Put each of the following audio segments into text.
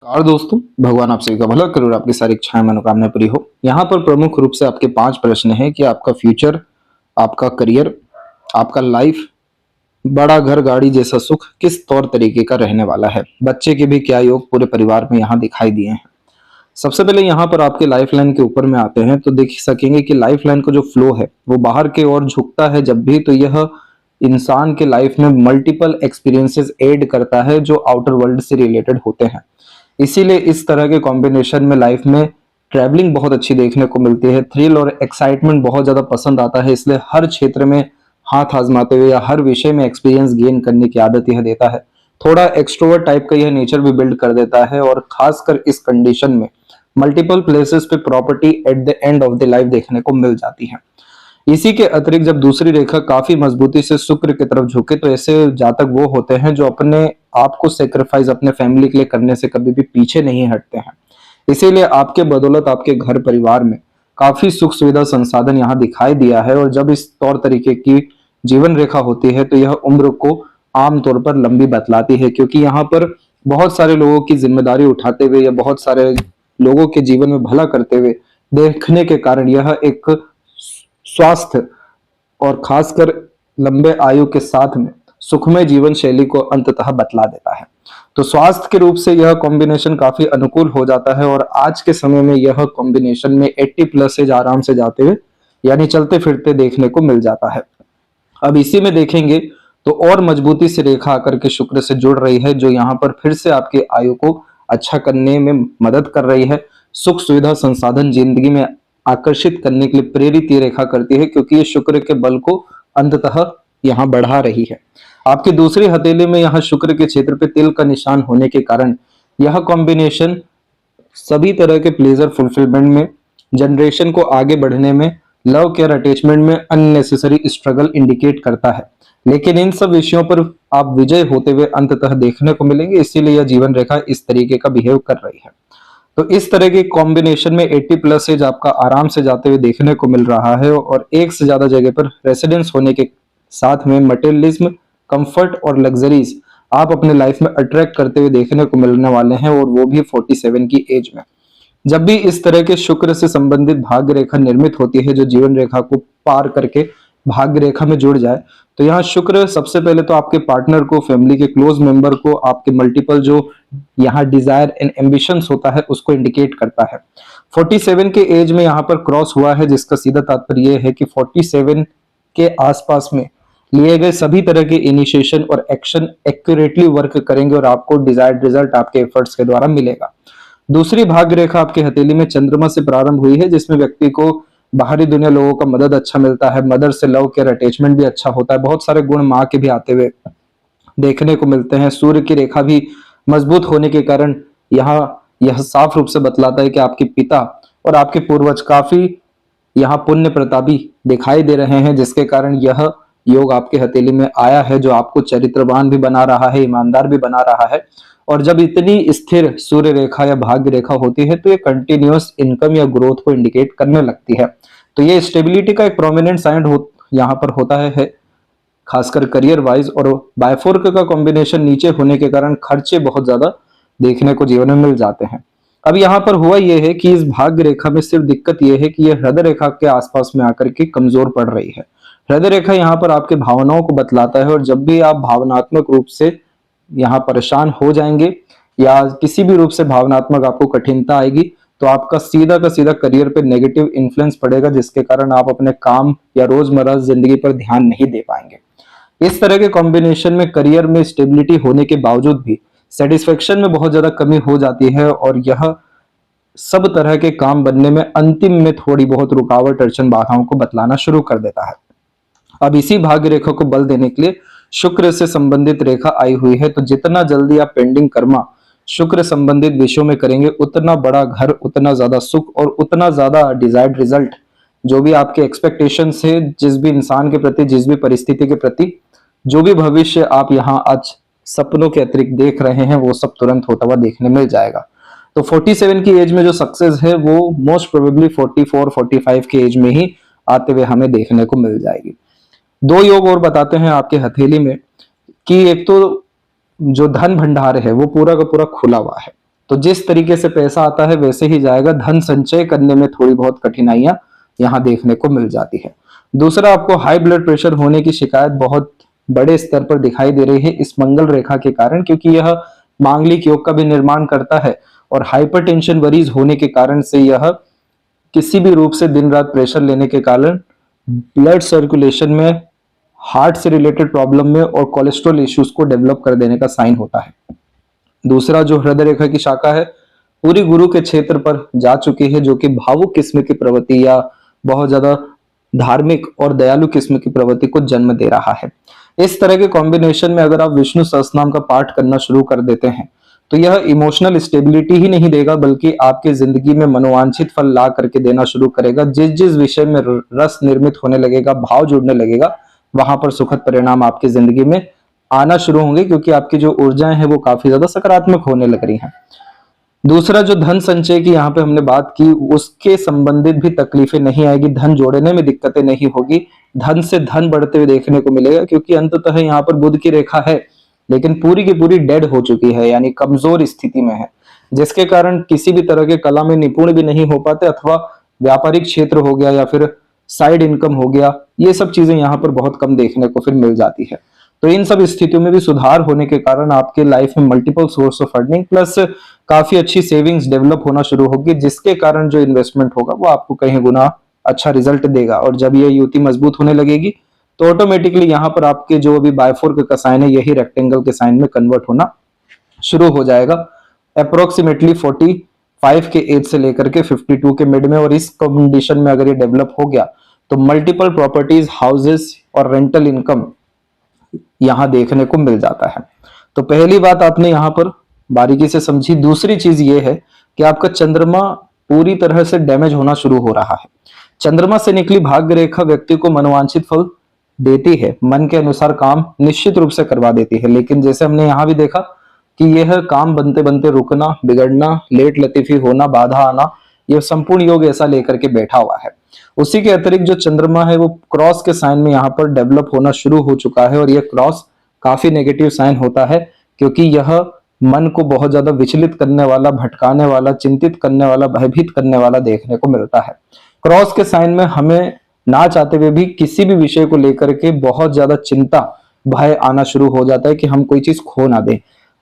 नमस्कार दोस्तों, भगवान आप सभी का भला करे और आपकी सारी इच्छाएं मनोकामनाएं पूरी हो। यहाँ पर प्रमुख रूप से आपके 5 प्रश्न हैं कि आपका फ्यूचर, आपका करियर, आपका लाइफ, बड़ा घर गाड़ी जैसा सुख किस तौर तरीके का रहने वाला है। बच्चे के भी क्या योग पूरे परिवार में यहाँ दिखाई दिए हैं। सबसे पहले यहाँ पर आपके लाइफ लाइन के ऊपर में आते हैं तो देख सकेंगे कि लाइफ लाइन का जो फ्लो है वो बाहर की ओर झुकता है जब भी, तो यह इंसान के लाइफ में मल्टीपल एक्सपीरियंसेस ऐड करता है जो आउटर वर्ल्ड से रिलेटेड होते हैं। इसीलिए इस तरह के कॉम्बिनेशन में लाइफ में ट्रैवलिंग बहुत अच्छी देखने को मिलती है, थ्रिल और एक्साइटमेंट बहुत ज्यादा पसंद आता है। इसलिए हर क्षेत्र में हाथ आजमाते हुए या हर विषय में एक्सपीरियंस गेन करने की आदत यह देता है। थोड़ा एक्सट्रोवर्ट टाइप का यह नेचर भी बिल्ड कर देता है और खासकर इस कंडीशन में मल्टीपल प्लेसेस पे property at the end of the life देखने को मिल जाती है। इसी के अतिरिक्त जब दूसरी रेखा काफी मजबूती से शुक्र की तरफ झुके तो ऐसे जातक वो होते हैं जो अपने आप को सेक्रीफाइस अपने फैमिली के लिए करने से कभी भी पीछे नहीं हटते हैं। इसीलिए आपके बदौलत आपके घर परिवार में काफी सुख सुविधा संसाधन यहाँ दिखाई दिया है। और जब इस तौर तरीके की जीवन रेखा होती है तो यह उम्र को आमतौर पर लंबी बतलाती है, क्योंकि यहाँ पर बहुत सारे लोगों की जिम्मेदारी उठाते हुए या बहुत सारे लोगों के जीवन में भला करते हुए देखने के कारण यह एक स्वास्थ्य और खासकर लंबे आयु के साथ में सुखमय जीवन शैली को अंततः बतला देता है। तो स्वास्थ्य के रूप से यह कॉम्बिनेशन काफी अनुकूल हो जाता है और आज के समय में यह कॉम्बिनेशन में 80 प्लस एज आराम से जाते हुए यानी चलते फिरते देखने को मिल जाता है। अब इसी में देखेंगे तो और मजबूती से रेखा आकर के शुक्र से जुड़ रही है, जो यहाँ पर फिर से आपके आयु को अच्छा करने में मदद कर रही है। सुख सुविधा संसाधन जिंदगी में आकर्षित करने के लिए प्रेरित ये रेखा करती है, क्योंकि ये शुक्र के बल को अंततः यहाँ बढ़ा रही है। आपकी दूसरी हथेली में यहाँ शुक्र के क्षेत्र पे तिल का निशान होने के कारण यह कॉम्बिनेशन सभी तरह के प्लेजर फुलफिलमेंट में, जनरेशन को आगे बढ़ने में, लव केयर अटैचमेंट में अननेसेसरी स्ट्रगल इंडिकेट करता है। लेकिन इन सब विषयों पर आप विजय होते हुए अंततः देखने को मिलेंगे। इसीलिए यह जीवन रेखा इस तरीके का बिहेव कर रही है। तो इस तरह के कॉम्बिनेशन में 80 प्लस एज आपका आराम से जाते हुए देखने को मिल रहा है और एक से ज्यादा जगह पर रेसिडेंस होने के साथ में मटेरियलिज्म, कंफर्ट और लग्जरीज आप अपने लाइफ में अट्रैक्ट करते हुए देखने को मिलने वाले हैं, और वो भी 47 की एज में। जब भी इस तरह के शुक्र से संबंधित भाग्य रेखा निर्मित होती है जो जीवन रेखा को पार करके भाग्य रेखा में जुड़ जाए, तो यहाँ शुक्र सबसे पहले तो आपके पार्टनर को, फैमिली के क्लोज मेंबर को, आपके मल्टीपल जो यहाँ डिजायर एंड एम्बिशंस होता है उसको इंडिकेट करता है। 47 के एज में यहाँ पर क्रॉस हुआ है, जिसका सीधा तात्पर्य यह है कि 47 के आसपास में लिए गए सभी तरह के इनिशिएशन और एक्शन एक्यूरेटली वर्क करेंगे और आपको डिजायर्ड रिजल्ट आपके एफर्ट्स के द्वारा मिलेगा। दूसरी भाग्य रेखा आपके हथेली में चंद्रमा से प्रारंभ हुई है, जिसमें व्यक्ति को बाहरी दुनिया लोगों का मदद अच्छा मिलता है, मदर से लव केयर अटैचमेंट भी अच्छा होता है, बहुत सारे गुण माँ के भी आते हुए देखने को मिलते हैं। सूर्य की रेखा भी मजबूत होने के कारण यहाँ यह साफ रूप से बतलाता है कि आपके पिता और आपके पूर्वज काफी यहाँ पुण्य प्रतापी दिखाई दे रहे हैं, जिसके कारण यह योग आपके हथेली में आया है जो आपको चरित्रवान भी बना रहा है, ईमानदार भी बना रहा है। और जब इतनी स्थिर सूर्य रेखा या भाग्य रेखा होती है तो ये कंटिन्यूअस इनकम या ग्रोथ को इंडिकेट करने लगती है। तो ये स्टेबिलिटी का एक प्रोमिनेंट साइन यहाँ पर होता है खासकर करियर वाइज। और बायफोर्क का कॉम्बिनेशन नीचे होने के कारण खर्चे बहुत ज्यादा देखने को जीवन में मिल जाते हैं। अब यहाँ पर हुआ यह है कि इस भाग्य रेखा में सिर्फ दिक्कत यह है कि यह हृदय रेखा के आसपास में आकर के कमजोर पड़ रही है। हृदय रेखा यहाँ पर आपके भावनाओं को बतलाता है, और जब भी आप भावनात्मक रूप से यहाँ परेशान हो जाएंगे या किसी भी रूप से भावनात्मक आपको कठिनता आएगी तो आपका सीधा का सीधा करियर पे नेगेटिव इन्फ्लुएंस पड़ेगा, जिसके कारण आप अपने काम या रोजमर्रा जिंदगी पर ध्यान नहीं दे पाएंगे। इस तरह के कॉम्बिनेशन में करियर में स्टेबिलिटी होने के बावजूद भी सेटिस्फेक्शन में बहुत ज्यादा कमी हो जाती है, और यह सब तरह के काम बनने में अंतिम में थोड़ी बहुत रुकावट, अड़चन, बाधाओं को बतलाना शुरू कर देता है। अब इसी भाग्य रेखा को बल देने के लिए शुक्र से संबंधित रेखा आई हुई है, तो जितना जल्दी आप पेंडिंग कर्मा शुक्र संबंधित विषयों में करेंगे उतना बड़ा घर, उतना ज्यादा सुख और उतना ज्यादा डिजायर्ड रिजल्ट, जो भी आपके एक्सपेक्टेशन से, जिस भी इंसान के प्रति, जिस भी परिस्थिति के प्रति, जो भी भविष्य आप यहाँ आज सपनों के अतिरिक्त देख रहे हैं वो सब तुरंत होता हुआ देखने मिल जाएगा। तो 47 की एज में जो सक्सेस है वो मोस्ट प्रोबेबली 44-45 की एज में ही आते हुए हमें देखने को मिल जाएगी। दो योग और बताते हैं आपके हथेली में कि एक तो जो धन भंडार है वो पूरा का पूरा खुला हुआ है, तो जिस तरीके से पैसा आता है वैसे ही जाएगा। धन संचय करने में थोड़ी बहुत कठिनाइयां यहाँ देखने को मिल जाती है। दूसरा, आपको हाई ब्लड प्रेशर होने की शिकायत बहुत बड़े स्तर पर दिखाई दे रही है इस मंगल रेखा के कारण, क्योंकि यह मांगलिक योग का भी निर्माण करता है और हाइपरटेंशन वरीज होने के कारण से यह किसी भी रूप से दिन रात प्रेशर लेने के कारण ब्लड सर्कुलेशन में, हार्ट से रिलेटेड प्रॉब्लम में और कोलेस्ट्रॉल इश्यूज को डेवलप कर देने का साइन होता है। दूसरा, जो हृदय रेखा की शाखा है पूरी गुरु के क्षेत्र पर जा चुकी है, जो कि भावुक किस्म की प्रवृत्ति या बहुत ज्यादा धार्मिक और दयालु किस्म की प्रवृत्ति को जन्म दे रहा है। इस तरह के कॉम्बिनेशन में अगर आप विष्णु सहस्त्रनाम का पाठ करना शुरू कर देते हैं तो यह इमोशनल स्टेबिलिटी ही नहीं देगा, बल्कि आपकी जिंदगी में मनोवांछित फल ला करके देना शुरू करेगा। जिस जिस विषय में रस निर्मित होने लगेगा, भाव जुड़ने लगेगा, वहां पर सुखद परिणाम आपकी जिंदगी में आना शुरू होंगे, क्योंकि आपकी जो ऊर्जाएं हैं वो काफी ज्यादा सकारात्मक होने लग रही हैं। दूसरा, जो धन संचय की यहाँ पे हमने बात की, उसके संबंधित भी तकलीफें नहीं आएगी, धन जोड़ने में दिक्कतें नहीं होगी, धन से धन बढ़ते हुए देखने को मिलेगा, क्योंकि अंततः यहाँ पर बुध की रेखा है लेकिन पूरी की पूरी डेड हो चुकी है, यानी कमजोर स्थिति में है, जिसके कारण किसी भी तरह के कला में निपुण भी नहीं हो पाते, अथवा व्यापारिक क्षेत्र हो गया या फिर साइड इनकम हो गया, ये सब चीजें यहाँ पर बहुत कम देखने को फिर मिल जाती है। तो इन सब स्थितियों में भी सुधार होने के कारण आपके लाइफ में multiple source of earning plus काफी अच्छी सेविंग्स डेवलप होना शुरू होगी, जिसके कारण जो इन्वेस्टमेंट होगा वो आपको कहीं गुना अच्छा रिजल्ट देगा। और जब ये युति मजबूत होने लगेगी तो ऑटोमेटिकली यहाँ पर आपके जो अभी बायफोर का साइन है यही रेक्टेंगल के साइन में कन्वर्ट होना शुरू हो जाएगा अप्रोक्सीमेटली 45 के एज से लेकर के 52 के मिड में। और इस कंडीशन में अगर ये डेवलप हो गया तो मल्टीपल प्रॉपर्टीज, हाउसेस और रेंटल इनकम यहां देखने को मिल जाता है। तो पहली बात आपने यहां पर बारीकी से समझी। दूसरी चीज ये है कि आपका चंद्रमा पूरी तरह से डैमेज होना शुरू हो रहा है। चंद्रमा से निकली भाग्य रेखा व्यक्ति को मनोवांछित फल देती है, मन के अनुसार काम निश्चित रूप से करवा देती है, लेकिन जैसे हमने यहां भी देखा कि यह काम बनते बनते रुकना, बिगड़ना, लेट लतीफी होना, बाधा आना, यह संपूर्ण योग ऐसा लेकर के बैठा हुआ है। उसी के अतिरिक्त जो चंद्रमा है वो क्रॉस के साइन में यहाँ पर डेवलप होना शुरू हो चुका है, और यह क्रॉस काफी नेगेटिव साइन होता है, क्योंकि यह मन को बहुत ज्यादा विचलित करने वाला, भटकाने वाला, चिंतित करने वाला, भयभीत करने वाला देखने को मिलता है। क्रॉस के साइन में हमें ना चाहते हुए भी किसी भी विषय को लेकर के बहुत ज्यादा चिंता, भय आना शुरू हो जाता है कि हम कोई चीज खो ना दें।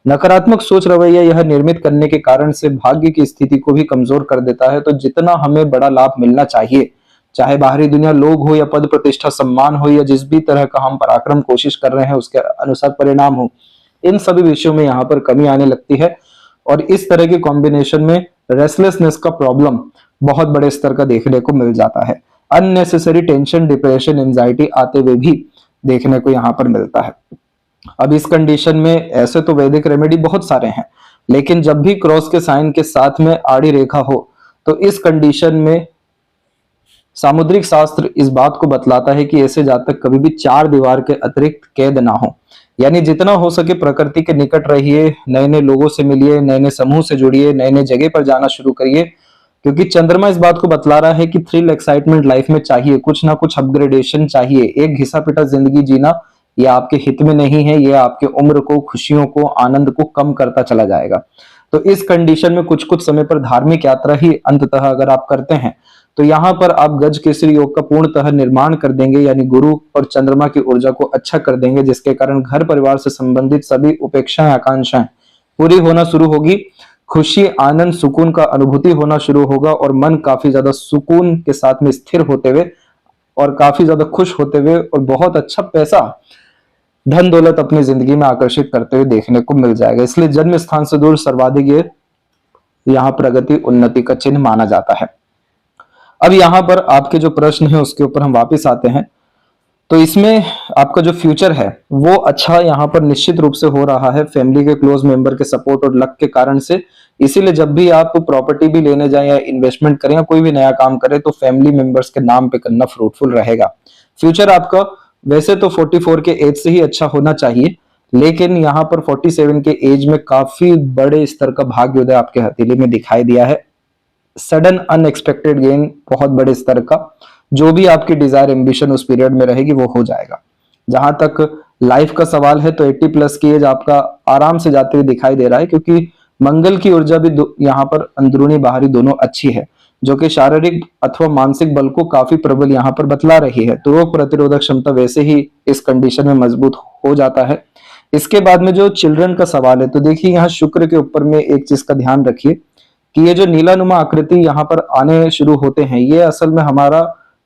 नकारात्मक सोच रवैया यह निर्मित करने के कारण से भाग्य की स्थिति को भी कमजोर कर देता है। तो जितना हमें बड़ा लाभ मिलना चाहिए, चाहे बाहरी दुनिया, लोग हो या पद प्रतिष्ठा, सम्मान हो या जिस भी तरह का हम पराक्रम कोशिश कर रहे हैं उसके अनुसार परिणाम हो, इन सभी विषयों में यहाँ पर कमी आने लगती है। और इस तरह के कॉम्बिनेशन में रेस्टलेसनेस का प्रॉब्लम बहुत बड़े स्तर का देखने को मिल जाता है। अननेसेसरी टेंशन, डिप्रेशन, एंजाइटी आते हुए भी देखने को यहाँ पर मिलता है। अब इस कंडीशन में ऐसे तो वैदिक रेमेडी बहुत सारे हैं, लेकिन जब भी क्रॉस के साइन के साथ में आड़ी रेखा हो तो इस कंडीशन में सामुद्रिक शास्त्र इस बात को बतलाता है कि ऐसे जातक कभी भी चार दीवार के अतिरिक्त कैद ना हो, यानी जितना हो सके प्रकृति के निकट रहिए, नए नए लोगों से मिलिए, नए नए समूह से जुड़िए, नए नए जगह पर जाना शुरू करिए, क्योंकि चंद्रमा इस बात को बतला रहा है कि थ्रिल, एक्साइटमेंट लाइफ में चाहिए, कुछ ना कुछ अपग्रेडेशन चाहिए। एक घिसा पिटा जिंदगी जीना ये आपके हित में नहीं है, ये आपके उम्र को, खुशियों को, आनंद को कम करता चला जाएगा। तो इस कंडीशन में कुछ कुछ समय पर धार्मिक यात्रा ही अंततः अगर आप करते हैं तो यहाँ पर आप गज केसरी योग का पूर्णतः निर्माण कर देंगे, यानी गुरु और चंद्रमा की ऊर्जा को अच्छा कर देंगे, जिसके कारण घर परिवार से संबंधित सभी उपेक्षाएं, आकांक्षाएं पूरी होना शुरू होगी। खुशी, आनंद, सुकून का अनुभूति होना शुरू होगा और मन काफी ज्यादा सुकून के साथ में स्थिर होते हुए और काफी ज्यादा खुश होते हुए और बहुत अच्छा पैसा, धन दौलत अपनी जिंदगी में आकर्षित करते हुए देखने को मिल जाएगा। इसलिए जन्म स्थान से दूर सर्वाधिक ये यहाँ प्रगति, उन्नति का चिन्ह माना जाता है। अब यहाँ पर आपके जो प्रश्न है उसके ऊपर हम वापस आते हैं। तो इसमें आपका जो फ्यूचर है वो अच्छा यहाँ पर निश्चित रूप से हो रहा है, फैमिली के क्लोज मेंबर के सपोर्ट और लक के कारण से। इसीलिए जब भी आप प्रॉपर्टी भी लेने जाएं या इन्वेस्टमेंट करें या कोई भी नया काम करें तो फैमिली मेंबर्स के नाम पे करना फ्रूटफुल रहेगा। फ्यूचर आपका वैसे तो 44 के एज से ही अच्छा होना चाहिए, लेकिन यहाँ पर 47 के एज में काफी बड़े स्तर का भाग्योदय आपके हथेली में दिखाई दिया है। सडन अनएक्सपेक्टेड गेन, बहुत बड़े स्तर का, जो भी आपकी डिजायर, एम्बिशन उस पीरियड में रहेगी वो हो जाएगा। जहां तक लाइफ का सवाल है तो 80 प्लस की एज आपका आराम से जाते हुए दिखाई दे रहा है, क्योंकि मंगल की ऊर्जा भी यहाँ पर अंदरूनी बाहरी दोनों अच्छी है, जो कि शारीरिक अथवा मानसिक बल को काफी प्रबल यहाँ पर बतला रही है। तो रोग प्रतिरोधक क्षमता वैसे ही इस कंडीशन में मजबूत हो जाता है। इसके बाद में जो चिल्ड्रन का सवाल है, तो देखिए यहाँ शुक्र के ऊपर में एक चीज का ध्यान रखिए कि ये जो नीलानुमा आकृति यहाँ पर आने शुरू होते हैं, ये असल में हमारा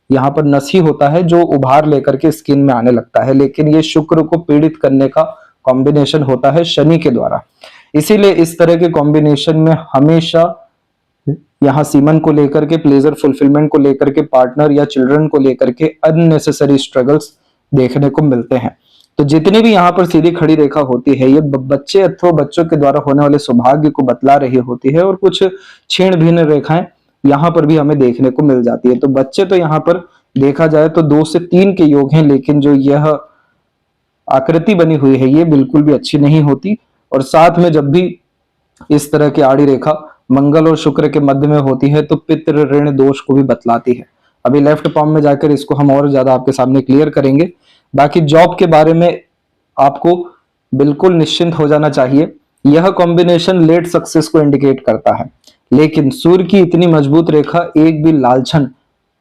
यहाँ पर नस ही होता है जो उभार लेकर के स्किन में आने लगता है, लेकिन ये शुक्र को पीड़ित करने का कॉम्बिनेशन होता है शनि के द्वारा। इसीलिए इस तरह के कॉम्बिनेशन में हमेशा यहाँ सीमन को लेकर के, प्लेजर फुलफिलमेंट को लेकर के, पार्टनर या चिल्ड्रन को लेकर के अननेसेसरी स्ट्रगल्स देखने को मिलते हैं। तो जितनी भी यहाँ पर सीधी खड़ी रेखा होती है, ये बच्चे अथवा बच्चों के द्वारा होने वाले सौभाग्य को बतला रही होती है, और कुछ क्षीण भिन्न रेखाएं यहाँ पर भी हमें देखने को मिल जाती है। तो बच्चे तो यहाँ पर देखा जाए तो 2 से 3 के योग हैं, लेकिन जो यह आकृति बनी हुई है ये बिल्कुल भी अच्छी नहीं होती। और साथ में जब भी इस तरह की आड़ी रेखा मंगल और शुक्र के मध्य में होती है तो पितृ ऋण दोष को भी बतलाती है। अभी लेफ्ट पाम में जाकर इसको हम और ज्यादा आपके सामने क्लियर करेंगे। बाकी जॉब के बारे में आपको बिल्कुल निश्चिंत हो जाना चाहिए। यह कॉम्बिनेशन लेट सक्सेस को इंडिकेट करता है, लेकिन सूर्य की इतनी मजबूत रेखा एक भी लालछन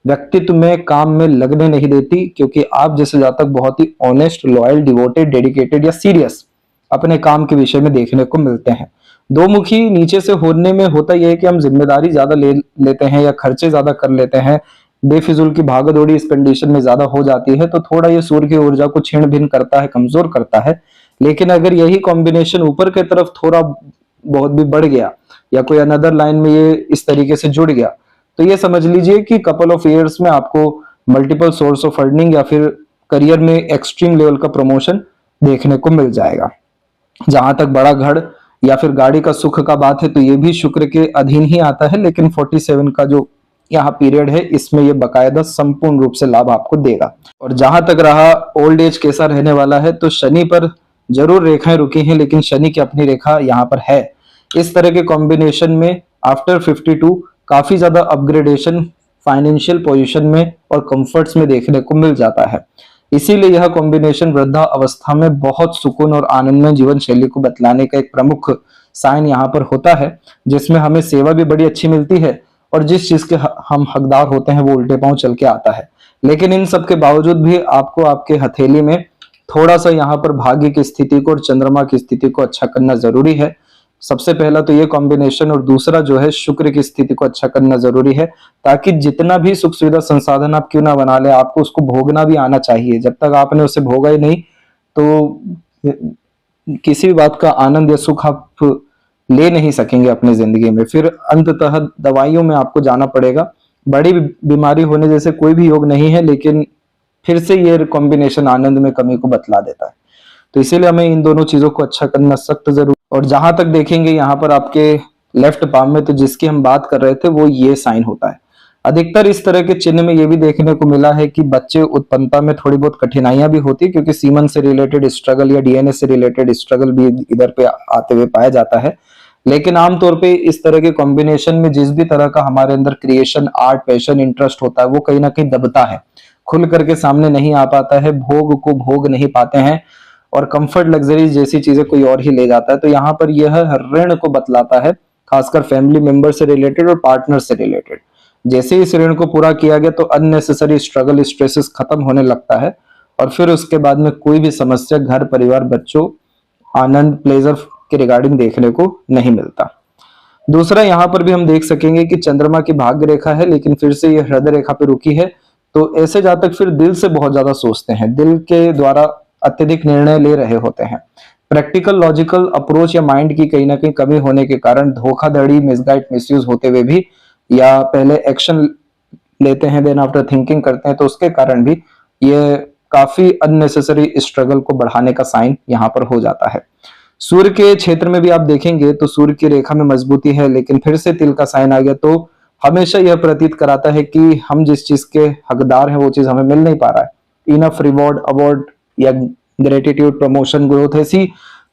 व्यक्तित्व में काम में लगने नहीं देती, क्योंकि आप जैसे जातक बहुत ही ऑनेस्ट, लॉयल, डिवोटेड, डेडिकेटेड या सीरियस अपने काम के विषय में देखने को मिलते हैं। दो मुखी नीचे से होने में होता यह है कि हम जिम्मेदारी ज्यादा ले लेते हैं या खर्चे ज्यादा कर लेते हैं, बेफिजूल की भागदौड़ी इस कंडीशन में ज्यादा हो जाती है, तो थोड़ा ये सूर्य की ऊर्जा को छीण भिन्न करता है, कमजोर करता है। लेकिन अगर यही कॉम्बिनेशन ऊपर की तरफ थोड़ा बहुत भी बढ़ गया या कोई अनदर लाइन में ये इस तरीके से जुड़ गया, तो ये समझ लीजिए कि कपल ऑफ ईयर्स में आपको मल्टीपल सोर्स ऑफ अर्निंग या फिर करियर में एक्सट्रीम लेवल का प्रमोशन देखने को मिल जाएगा। जहां तक बड़ा घर या फिर गाड़ी का सुख का बात है, तो ये भी शुक्र के अधीन ही आता है, लेकिन 47 का जो यहाँ पीरियड है इसमें ये बकायदा संपूर्ण रूप से लाभ आपको देगा। और जहां तक रहा ओल्ड एज कैसा रहने वाला है, तो शनि पर जरूर रेखाएं रुकी हैं, लेकिन शनि की अपनी रेखा यहाँ पर है। इस तरह के कॉम्बिनेशन में आफ्टर 52 काफी ज्यादा अपग्रेडेशन फाइनेंशियल पोजीशन में और कंफर्ट्स में देखने को मिल जाता है। इसीलिए यह कॉम्बिनेशन वृद्धा अवस्था में बहुत सुकून और आनंदमय जीवन शैली को बतलाने का एक प्रमुख साइन यहाँ पर होता है, जिसमें हमें सेवा भी बड़ी अच्छी मिलती है और जिस चीज के हम हकदार होते हैं वो उल्टे पांव चल के आता है। लेकिन इन सब के बावजूद भी आपको आपके हथेली में थोड़ा सा यहाँ पर भाग्य की स्थिति को और चंद्रमा की स्थिति को अच्छा करना जरूरी है। सबसे पहला तो ये कॉम्बिनेशन, और दूसरा जो है शुक्र की स्थिति को अच्छा करना जरूरी है, ताकि जितना भी सुख सुविधा संसाधन आप क्यों ना बना ले, आपको उसको भोगना भी आना चाहिए। जब तक आपने उसे भोगा ही नहीं तो किसी भी बात का आनंद या सुख आप ले नहीं सकेंगे अपनी जिंदगी में। फिर अंततः दवाइयों में आपको जाना पड़ेगा। बड़ी बीमारी होने जैसे कोई भी योग नहीं है, लेकिन फिर से ये कॉम्बिनेशन आनंद में कमी को बतला देता है। तो इसीलिए हमें इन दोनों चीजों को अच्छा करना सख्त जरूरी। और जहां तक देखेंगे यहाँ पर आपके लेफ्ट पाम में, तो जिसकी हम बात कर रहे थे वो ये साइन होता है। अधिकतर इस तरह के चिन्ह में ये भी देखने को मिला है कि बच्चे उत्पन्नता में थोड़ी बहुत कठिनाइयां भी होती है, क्योंकि सीमन से रिलेटेड स्ट्रगल या डीएनए से रिलेटेड स्ट्रगल भी इधर पे आते हुए पाया जाता है। लेकिन आमतौर पे इस तरह के कॉम्बिनेशन में जिस भी तरह का हमारे अंदर क्रिएशन, आर्ट, पैशन, इंटरेस्ट होता है, वो कहीं ना कहीं दबता है, खुल करके सामने नहीं आ पाता है, भोग को भोग नहीं पाते हैं और कंफर्ट, लग्जरी जैसी चीजें कोई और ही ले जाता है। तो यहाँ पर यह ऋण को बतलाता है, खासकर फैमिली मेंबर से रिलेटेड और पार्टनर से रिलेटेड। जैसे इस ऋण को पूरा किया गया तो अननेसेसरी स्ट्रगल, स्ट्रेसेस खत्म होने लगता है, और फिर उसके बाद में कोई भी समस्या घर, परिवार, बच्चों, आनंद, प्लेजर के रिगार्डिंग देखने को नहीं मिलता। दूसरा, यहाँ पर भी हम देख सकेंगे कि चंद्रमा की भाग्य रेखा है, लेकिन फिर से यह हृदय रेखा पे रुकी है। तो ऐसे जातक फिर दिल से बहुत ज्यादा सोचते हैं, दिल के द्वारा अत्यधिक निर्णय ले रहे होते हैं। प्रैक्टिकल, लॉजिकल अप्रोच या माइंड की कहीं ना कहीं कमी होने के कारण धोखाधड़ी, मिसगाइड, मिसयूज होते हुए भी, या पहले एक्शन लेते हैं देन आफ्टर थिंकिंग करते हैं, तो उसके कारण भी ये काफी अननेसेसरी स्ट्रगल को बढ़ाने का साइन यहाँ पर हो जाता है। सूर्य के क्षेत्र में भी आप देखेंगे तो सूर्य की रेखा में मजबूती है, लेकिन फिर से तिल का साइन आ गया, तो हमेशा यह प्रतीत कराता है कि हम जिस चीज के हकदार हैं वो चीज हमें मिल नहीं पा रहा है। इनफ रिवॉर्ड, अवार्ड या ग्रेटिट्यूड, प्रमोशन, ग्रोथ, ऐसी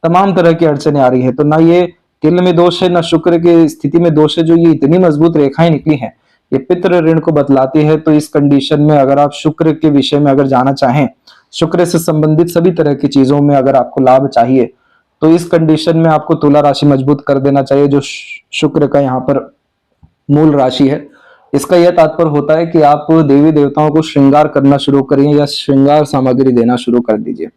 तमाम तरह की अड़चने आ रही है। तो ना ये तिल में दोष है, ना शुक्र की स्थिति में दोष है। जो ये इतनी मजबूत रेखाएं निकली हैं, ये पितृ ऋण को बतलाती है। तो इस कंडीशन में अगर आप शुक्र के विषय में अगर जाना चाहें, शुक्र से संबंधित सभी तरह की चीजों में अगर आपको लाभ चाहिए, तो इस कंडीशन में आपको तुला राशि मजबूत कर देना चाहिए, जो शुक्र का यहाँ पर मूल राशि है। इसका यह तात्पर्य होता है कि आप देवी देवताओं को श्रृंगार करना शुरू करिए या श्रृंगार सामग्री देना शुरू कर दीजिए।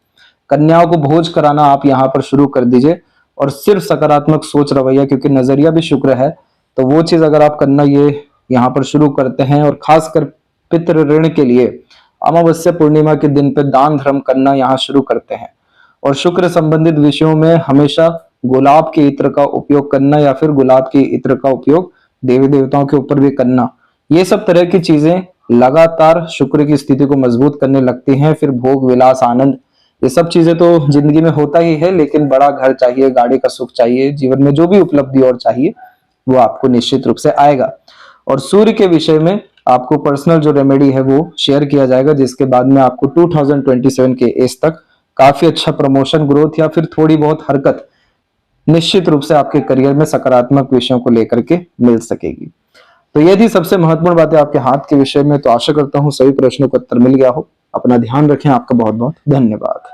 कन्याओं को भोज कराना आप यहाँ पर शुरू कर दीजिए और सिर्फ सकारात्मक सोच रवैया, क्योंकि नजरिया भी शुक्र है, तो वो चीज अगर आप करना ये यहाँ पर शुरू करते हैं। और खासकर पितृ ऋण के लिए अमावस्या पूर्णिमा के दिन पे दान धर्म करना यहाँ शुरू करते हैं। और शुक्र संबंधित विषयों में हमेशा गुलाब के इत्र का उपयोग करना या फिर गुलाब के इत्र का उपयोग देवी देवताओं के ऊपर भी करना, ये सब तरह की चीजें लगातार शुक्र की स्थिति को मजबूत करने लगती हैं। फिर भोग विलास आनंद, ये सब चीजें तो जिंदगी में होता ही है, लेकिन बड़ा घर चाहिए, गाड़ी का सुख चाहिए, जीवन में जो भी उपलब्धि और चाहिए वो आपको निश्चित रूप से आएगा। और सूर्य के विषय में आपको पर्सनल जो रेमेडी है वो शेयर किया जाएगा, जिसके बाद में आपको 2027 के एज तक काफी अच्छा प्रमोशन, ग्रोथ या फिर थोड़ी बहुत हरकत निश्चित रूप से आपके करियर में सकारात्मक विषयों को लेकर के मिल सकेगी। तो ये थी सबसे महत्वपूर्ण बातें आपके हाथ के विषय में। तो आशा करता हूं सभी प्रश्नों का उत्तर मिल गया हो। अपना ध्यान रखें। आपका बहुत बहुत धन्यवाद।